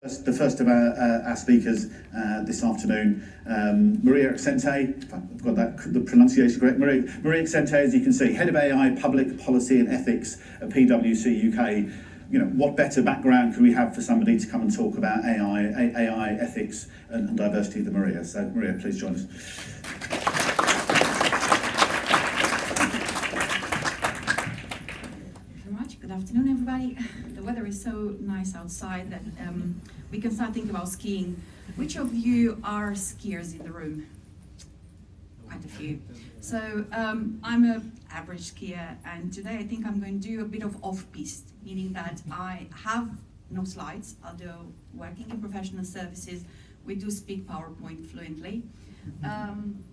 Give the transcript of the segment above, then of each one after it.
The first of our speakers this afternoon, Maria Axente, if I've got the pronunciation correct, Maria Axente, as you can see, Head of AI, Public Policy and Ethics at PwC UK. You know, what better background can we have for somebody to come and talk about AI ethics and diversity than Maria? So Maria, please join us. Good afternoon, everybody. The weather is so nice outside that we can start thinking about skiing. Which of you are skiers in the room? Quite a few. So I'm an average skier, and today I think I'm going to do a bit of off-piste, meaning that I have no slides, although working in professional services, we do speak PowerPoint fluently. And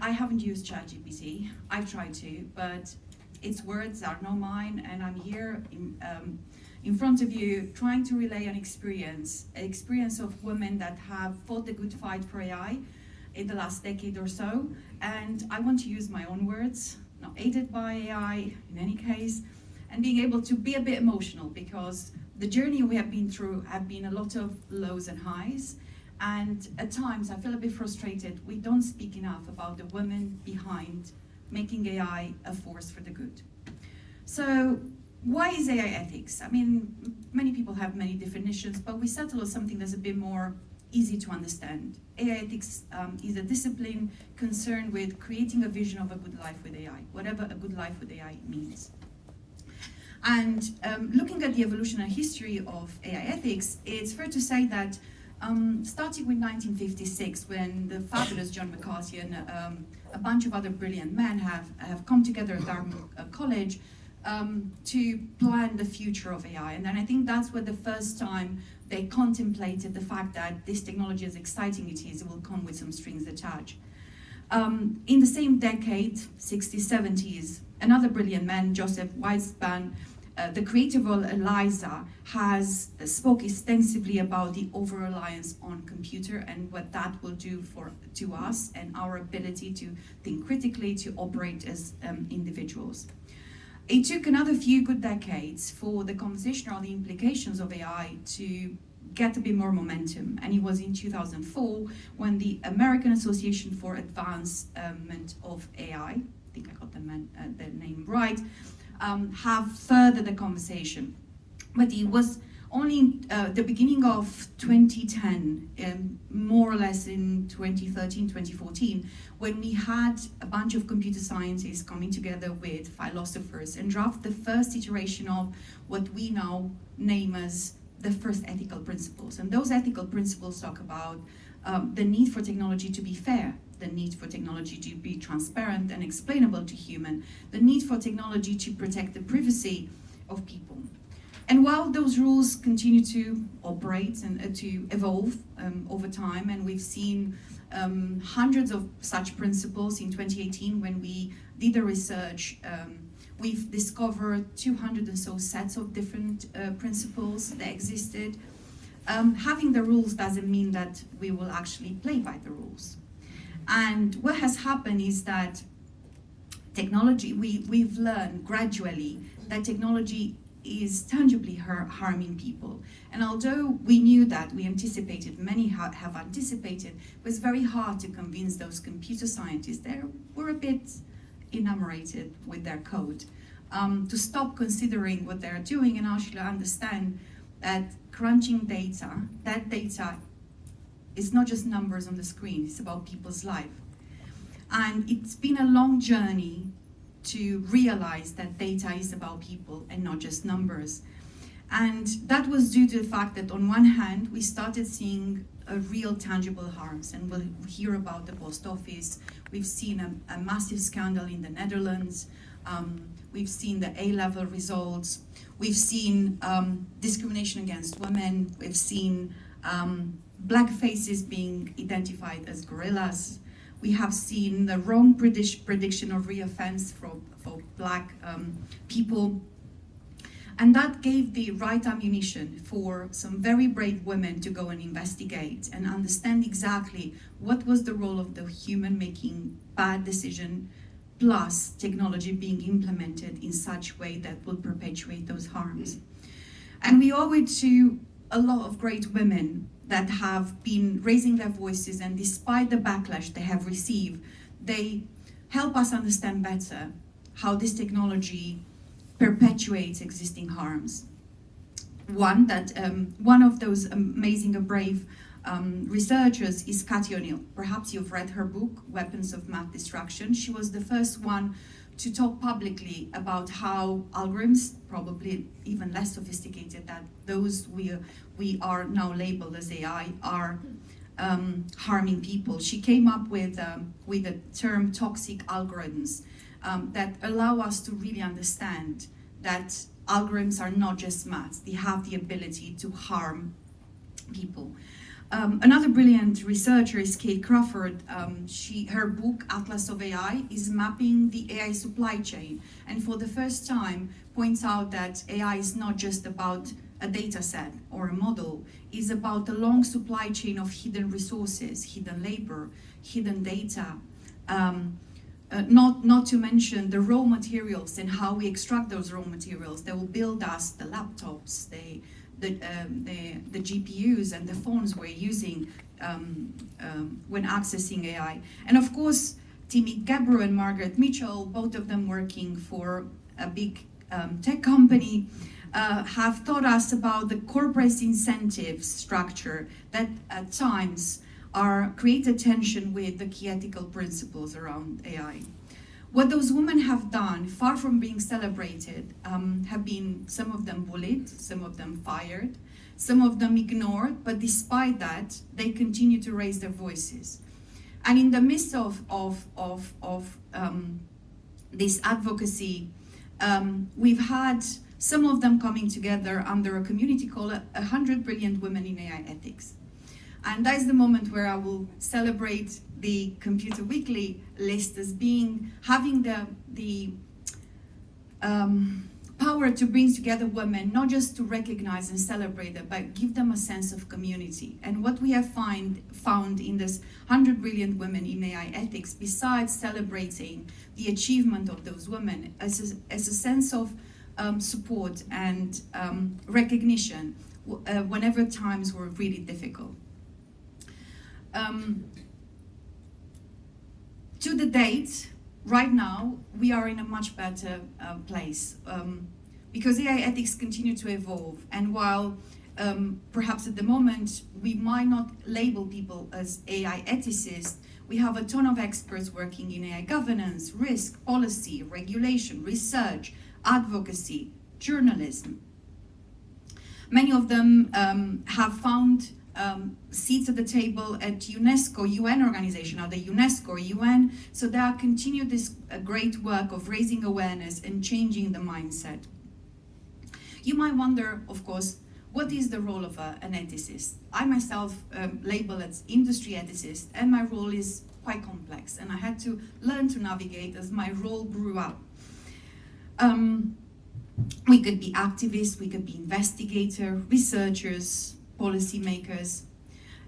I haven't used ChatGPT. I've tried to, but its words are not mine, and I'm here in front of you trying to relay an experience of women that have fought the good fight for AI in the last decade or so. And I want to use my own words, not aided by AI in any case, and being able to be a bit emotional, because the journey we have been through have been a lot of lows and highs. And at times I feel a bit frustrated. We don't speak enough about the women behind making AI a force for the good. So why is AI ethics? I mean, many people have many definitions, but we settle on something that's a bit more easy to understand. AI ethics is a discipline concerned with creating a vision of a good life with AI, whatever a good life with AI means. And looking at the evolution and history of AI ethics, it's fair to say that starting with 1956, when the fabulous John McCarthy and a bunch of other brilliant men have come together at Dartmouth College to plan the future of AI. And then I think that's where the first time they contemplated the fact that this technology, as exciting it is, it will come with some strings attached. In the same decade, 60s, 70s, another brilliant man, Joseph Weizmann, the creator of ELIZA, has spoke extensively about the over-reliance on computer and what that will do to us and our ability to think critically, to operate as individuals. It took another few good decades for the conversation on the implications of AI to get a bit more momentum, and it was in 2004 when the American Association for Advancement of AI, I think I got the name right, have furthered the conversation. But it was only the beginning of 2010, more or less in 2013, 2014, when we had a bunch of computer scientists coming together with philosophers and draft the first iteration of what we now name as the first ethical principles. And those ethical principles talk about the need for technology to be fair, the need for technology to be transparent and explainable to human, the need for technology to protect the privacy of people. And while those rules continue to operate and to evolve over time, and we've seen hundreds of such principles. In 2018, when we did the research, we've discovered 200 or so sets of different principles that existed. Having the rules doesn't mean that we will actually play by the rules. And what has happened is that technology, we've learned gradually that technology is tangibly harming people. And although we knew that, we anticipated, many have anticipated, it was very hard to convince those computer scientists that were a bit enamored with their code, to stop considering what they're doing and actually understand that crunching data, that data is not just numbers on the screen, it's about people's life. And it's been a long journey to realize that data is about people and not just numbers. And that was due to the fact that on one hand, we started seeing real tangible harms, and we'll hear about the post office. We've seen a massive scandal in the Netherlands. We've seen the A-level results. We've seen discrimination against women. We've seen black faces being identified as gorillas. We have seen the wrong prediction of reoffense for black people. And that gave the right ammunition for some very brave women to go and investigate and understand exactly what was the role of the human making bad decision, plus technology being implemented in such a way that will perpetuate those harms. And we owe it to a lot of great women that have been raising their voices, and despite the backlash they have received, they help us understand better how this technology perpetuates existing harms. One of those amazing and brave researchers is Cathy O'Neill. Perhaps you've read her book, Weapons of Mass Destruction. She was the first one to talk publicly about how algorithms, probably even less sophisticated than those we are now labeled as AI, are harming people. She came up with the term toxic algorithms that allow us to really understand that algorithms are not just maths, they have the ability to harm people. Another brilliant researcher is Kate Crawford. Her book, Atlas of AI, is mapping the AI supply chain, and for the first time points out that AI is not just about a data set or a model, it's about the long supply chain of hidden resources, hidden labor, hidden data, not to mention the raw materials and how we extract those raw materials that will build us the laptops, the GPUs and the phones we're using when accessing AI. And of course, Timmy Gabbro and Margaret Mitchell, both of them working for a big tech company, have taught us about the corporate incentives structure that at times create a tension with the key ethical principles around AI. What those women have done, far from being celebrated, have been some of them bullied, some of them fired, some of them ignored, but despite that, they continue to raise their voices. And in the midst of this advocacy, we've had some of them coming together under a community called 100 Brilliant Women in AI Ethics. And that is the moment where I will celebrate the Computer Weekly list as having the power to bring together women, not just to recognize and celebrate them, but give them a sense of community. And what we have found in this 100 Brilliant Women in AI Ethics, besides celebrating the achievement of those women, as a sense of support and recognition whenever times were really difficult. To the date, right now, we are in a much better place because AI ethics continue to evolve. And while perhaps at the moment we might not label people as AI ethicists, we have a ton of experts working in AI governance, risk, policy, regulation, research, advocacy, journalism. Many of them have found seats at the table at UNESCO, UN organization, or the UNESCO or UN, so they are continue this great work of raising awareness and changing the mindset. You might wonder, of course, what is the role of an ethicist? I myself label as industry ethicist, and my role is quite complex, and I had to learn to navigate as my role grew up. We could be activists, we could be investigators, researchers, policymakers,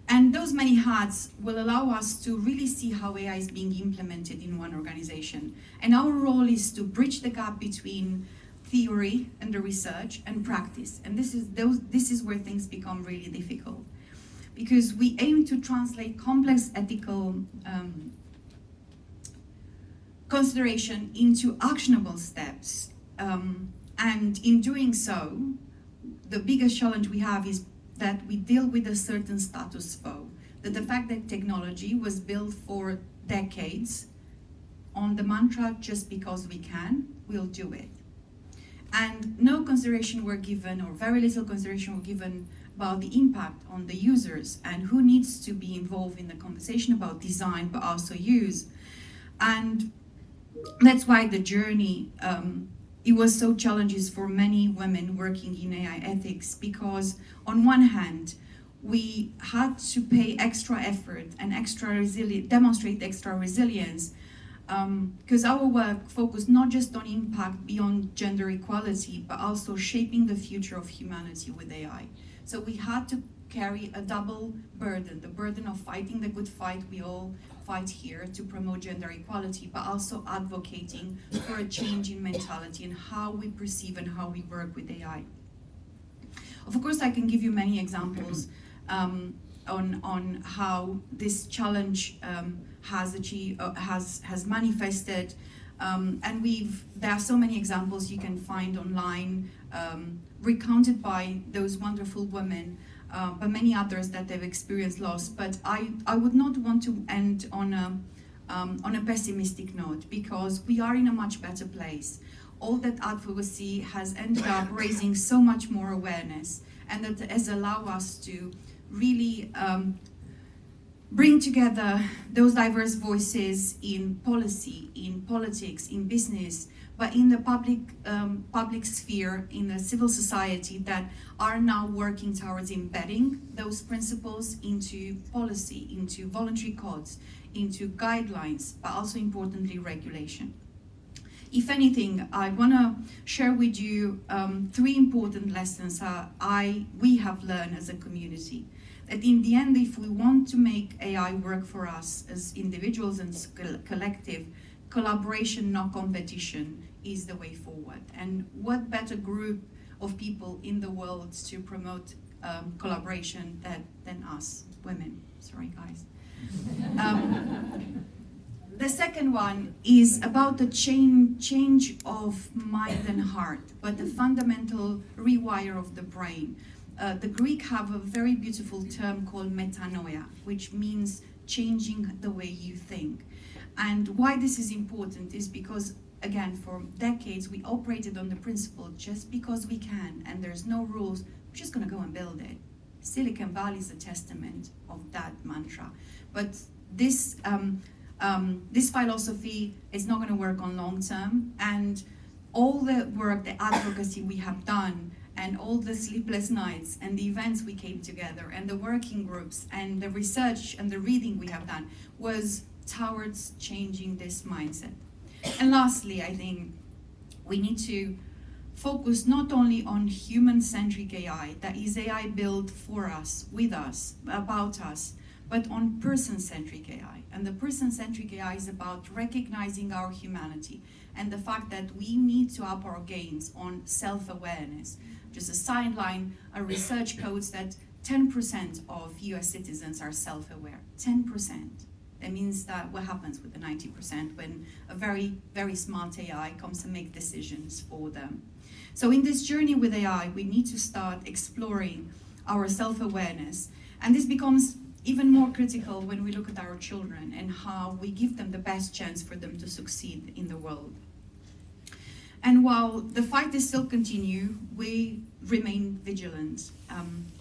and those many hats will allow us to really see how AI is being implemented in one organization. And our role is to bridge the gap between theory and the research and practice. And this is where things become really difficult, because we aim to translate complex ethical consideration into actionable steps. And in doing so, the biggest challenge we have is that we deal with a certain status quo, that the fact that technology was built for decades on the mantra, just because we can, we'll do it. And no consideration were given, or very little consideration were given, about the impact on the users and who needs to be involved in the conversation about design, but also use. And that's why the journey, it was so challenging for many women working in AI ethics, because on one hand, we had to pay extra effort and demonstrate extra resilience, because our work focused not just on impact beyond gender equality, but also shaping the future of humanity with AI. So we had to carry a double burden, the burden of fighting the good fight we all fight here to promote gender equality, but also advocating for a change in mentality and how we perceive and how we work with AI. Of course, I can give you many examples on how this challenge has manifested, and there are so many examples you can find online, recounted by those wonderful women, but many others that they've experienced loss. But I would not want to end on a pessimistic note, because we are in a much better place. All that advocacy has ended up raising so much more awareness, and that has allowed us to really bring together those diverse voices in policy, in politics, in business, but in the public sphere, in the civil society, that are now working towards embedding those principles into policy, into voluntary codes, into guidelines, but also importantly regulation. If anything, I want to share with you 3 important lessons we have learned as a community. That in the end, if we want to make AI work for us as individuals and as collective, collaboration, not competition, is the way forward. And what better group of people in the world to promote collaboration than us, women. Sorry, guys. The second one is about the change of mind and heart, but the fundamental rewire of the brain. The Greek have a very beautiful term called metanoia, which means changing the way you think. And why this is important is because, again, for decades we operated on the principle, just because we can and there's no rules, we're just going to go and build it. Silicon Valley is a testament of that mantra. But this philosophy is not going to work on long term, and all the work, the advocacy we have done, and all the sleepless nights and the events we came together and the working groups and the research and the reading we have done was towards changing this mindset. And lastly, I think we need to focus not only on human-centric AI, that is AI built for us, with us, about us, but on person-centric AI. And the person-centric AI is about recognizing our humanity and the fact that we need to up our games on self-awareness. Just a sideline, a research codes that 10% of US citizens are self-aware, 10%. That means that what happens with the 90% when a very, very smart AI comes to make decisions for them. So in this journey with AI, we need to start exploring our self-awareness. And this becomes even more critical when we look at our children and how we give them the best chance for them to succeed in the world. And while the fight is still continue, we remain vigilant.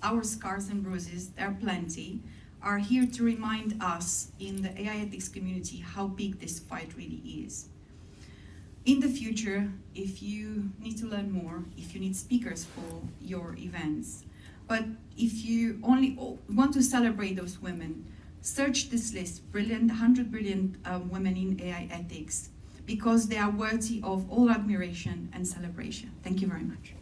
Our scars and bruises, there are plenty, are here to remind us in the AI ethics community how big this fight really is. In the future, if you need to learn more, if you need speakers for your events, but if you only want to celebrate those women, search this list, 100 brilliant women in AI ethics, because they are worthy of all admiration and celebration. Thank you very much.